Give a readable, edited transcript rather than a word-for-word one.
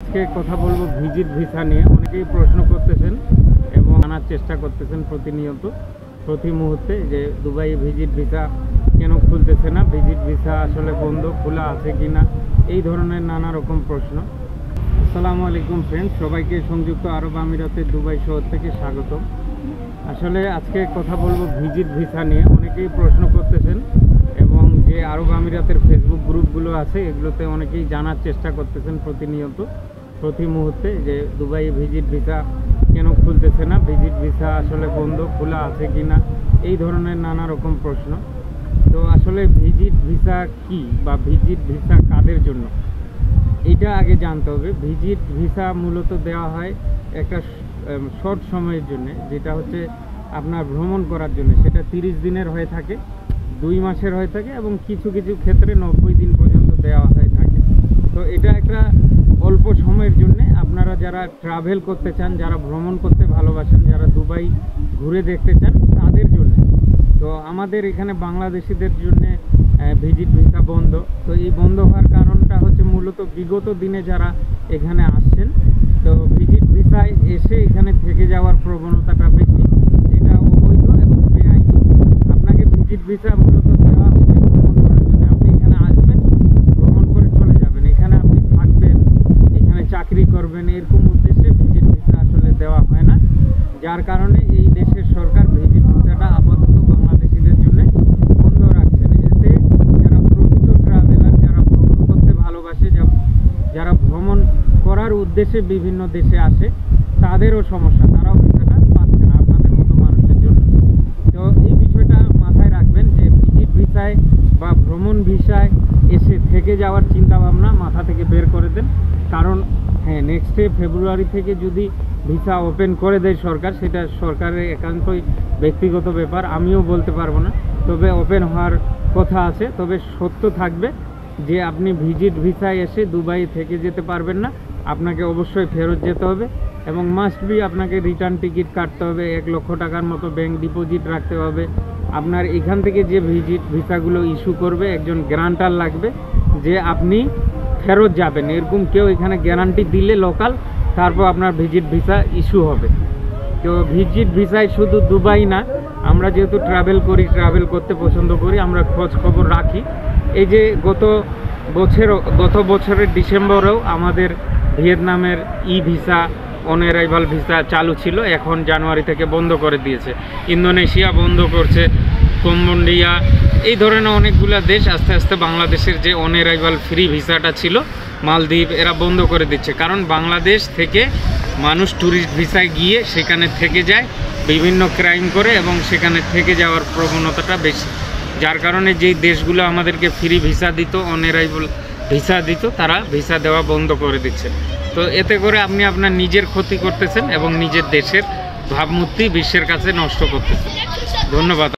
আজকে কথা বলবো ভিজিট ভিসা নিয়ে। অনেকেই প্রশ্ন করতেছেন এবং জানার চেষ্টা করতেছেন প্রতিনিয়ত প্রতি মুহূর্তে যে দুবাই ভিজিট ভিসা কেন খুলতেছে না, ভিজিট ভিসা আসলে বন্ধ, খোলা আছে কি না, এই ধরনের নানা রকম প্রশ্ন। আসসালামু আলাইকুম ফ্রেন্ডস, সবাইকে সংযুক্ত আরব আমিরাতের দুবাই শহর থেকে স্বাগতম। আসলে আজকে কথা বলবো ভিজিট ভিসা নিয়ে। অনেকেই প্রশ্ন করতেছেন এবং যে আরব আমিরাতের ফেসবুক গ্রুপগুলো আছে এগুলোতে অনেকেই জানার চেষ্টা করতেছেন প্রতিনিয়ত প্রতি মুহূর্তে যে দুবাই ভিজিট ভিসা কেন খুলতেছে না, ভিজিট ভিসা আসলে বন্ধ, খোলা আছে কি না, এই ধরনের নানা রকম প্রশ্ন। তো আসলে ভিজিট ভিসা কি বা ভিজিট ভিসা কাদের জন্য এটা আগে জানতে হবে। ভিজিট ভিসা মূলত দেওয়া হয় একটা শর্ট সময়ের জন্য, যেটা হচ্ছে আপনার ভ্রমণ করার জন্য। সেটা 30 দিনের হয়ে থাকে, 2 মাসের হয়ে থাকে এবং কিছু কিছু ক্ষেত্রে 90 দিন পর্যন্ত দেওয়া হয়ে থাকে। তো এটা একটা অল্প সময়ের জন্য আপনারা যারা ট্রাভেল করতে চান, যারা ভ্রমণ করতে ভালোবাসেন, যারা দুবাই ঘুরে দেখতে চান তাদের জন্য। তো আমাদের এখানে বাংলাদেশিদের জন্য ভিজিট ভিসা বন্ধ। তো এই বন্ধ হওয়ার কারণটা হচ্ছে মূলত বিগত দিনে যারা এখানে আসছেন, তো ভিজিট ভিসায় এসে এখানে থেকে যাওয়ার প্রবণতাটা বেশি, যেটা অবৈধ এবং বেআইনি। আপনাকে ভিজিট ভিসা মূলত দেওয়া হয়েছে ভ্রমণ করার জন্য। আপনি এখানে আসবেন, ভ্রমণ করে চলে যাবেন, এখানে আপনি থাকবেন, এখানে চাকরি করবেন, এরকম উদ্দেশ্যে ভিজিট ভিসা আসলে দেওয়া হয় না। যার কারণে এই দেশের সরকার ভিজিট ভিসাটা আপাতত বাংলাদেশিদের জন্য বন্ধ রাখছেন। এতে যারা প্রকৃত ট্রাভেলার, যারা ভ্রমণ করতে ভালোবাসে, যারা ভ্রমণ করার উদ্দেশ্যে বিভিন্ন দেশে আসে, তাদেরও সমস্যা, তারাও ভিসাটা পাচ্ছে না আপনাদের মতো মানুষের জন্য। তো এই বিষয়টা মাথায় রাখবেন যে ভিজিট ভিসায় বা ভ্রমণ ভিসায় এসে থেকে যাওয়ার চিন্তাভাবনা মাথা থেকে বের করে দেন। কারণ হ্যাঁ, নেক্সট ফেব্রুয়ারি থেকে যদি ভিসা ওপেন করে দেয় সরকার, সেটা সরকারের একান্তই ব্যক্তিগত ব্যাপার, আমিও বলতে পারবো না। তবে ওপেন হওয়ার কথা আছে। তবে সত্য থাকবে যে আপনি ভিজিট ভিসায় এসে দুবাই থেকে যেতে পারবেন না, আপনাকে অবশ্যই ফেরত যেতে হবে এবং মাস্ট বি আপনাকে রিটার্ন টিকিট কাটতে হবে, 1 লক্ষ টাকার মতো ব্যাংক ডিপোজিট রাখতে হবে। আপনার এখান থেকে যে ভিজিট ভিসাগুলো ইস্যু করবে একজন গ্যারান্টার লাগবে যে আপনি ফেরত যাবেন, এরকম কেউ এখানে গ্যারান্টি দিলে লোকাল, তারপর আপনার ভিজিট ভিসা ইস্যু হবে। তো ভিজিট ভিসায় শুধু দুবাই না, আমরা যেহেতু ট্রাভেল করি, ট্রাভেল করতে পছন্দ করি, আমরা খোঁজ খবর রাখি। এই যে গত বছরের ডিসেম্বরেও আমাদের ভিয়েতনামের ভিসা, অন অ্যারাইভাল ভিসা চালু ছিল, এখন জানুয়ারি থেকে বন্ধ করে দিয়েছে। ইন্দোনেশিয়া বন্ধ করছে, কম্বোডিয়া, এই ধরনের অনেকগুলো দেশ আস্তে আস্তে বাংলাদেশের যে অন অ্যারাইভাল ফ্রি ভিসাটা ছিল, মালদ্বীপ, এরা বন্ধ করে দিচ্ছে। কারণ বাংলাদেশ থেকে মানুষ ট্যুরিস্ট ভিসায় গিয়ে সেখানে থেকে যায়, বিভিন্ন ক্রাইম করে এবং সেখানে থেকে যাওয়ার প্রবণতাটা বেশি। যার কারণে যেই দেশগুলো আমাদেরকে ফ্রি ভিসা দিত, অন অ্যারাইভাল ভিসা দিত, তারা ভিসা দেওয়া বন্ধ করে দিচ্ছে। তো এতে করে আপনি আপনার নিজের ক্ষতি করতেছেন এবং নিজের দেশের ভাবমূর্তি বিশ্বের কাছে নষ্ট করতেছেন। ধন্যবাদ।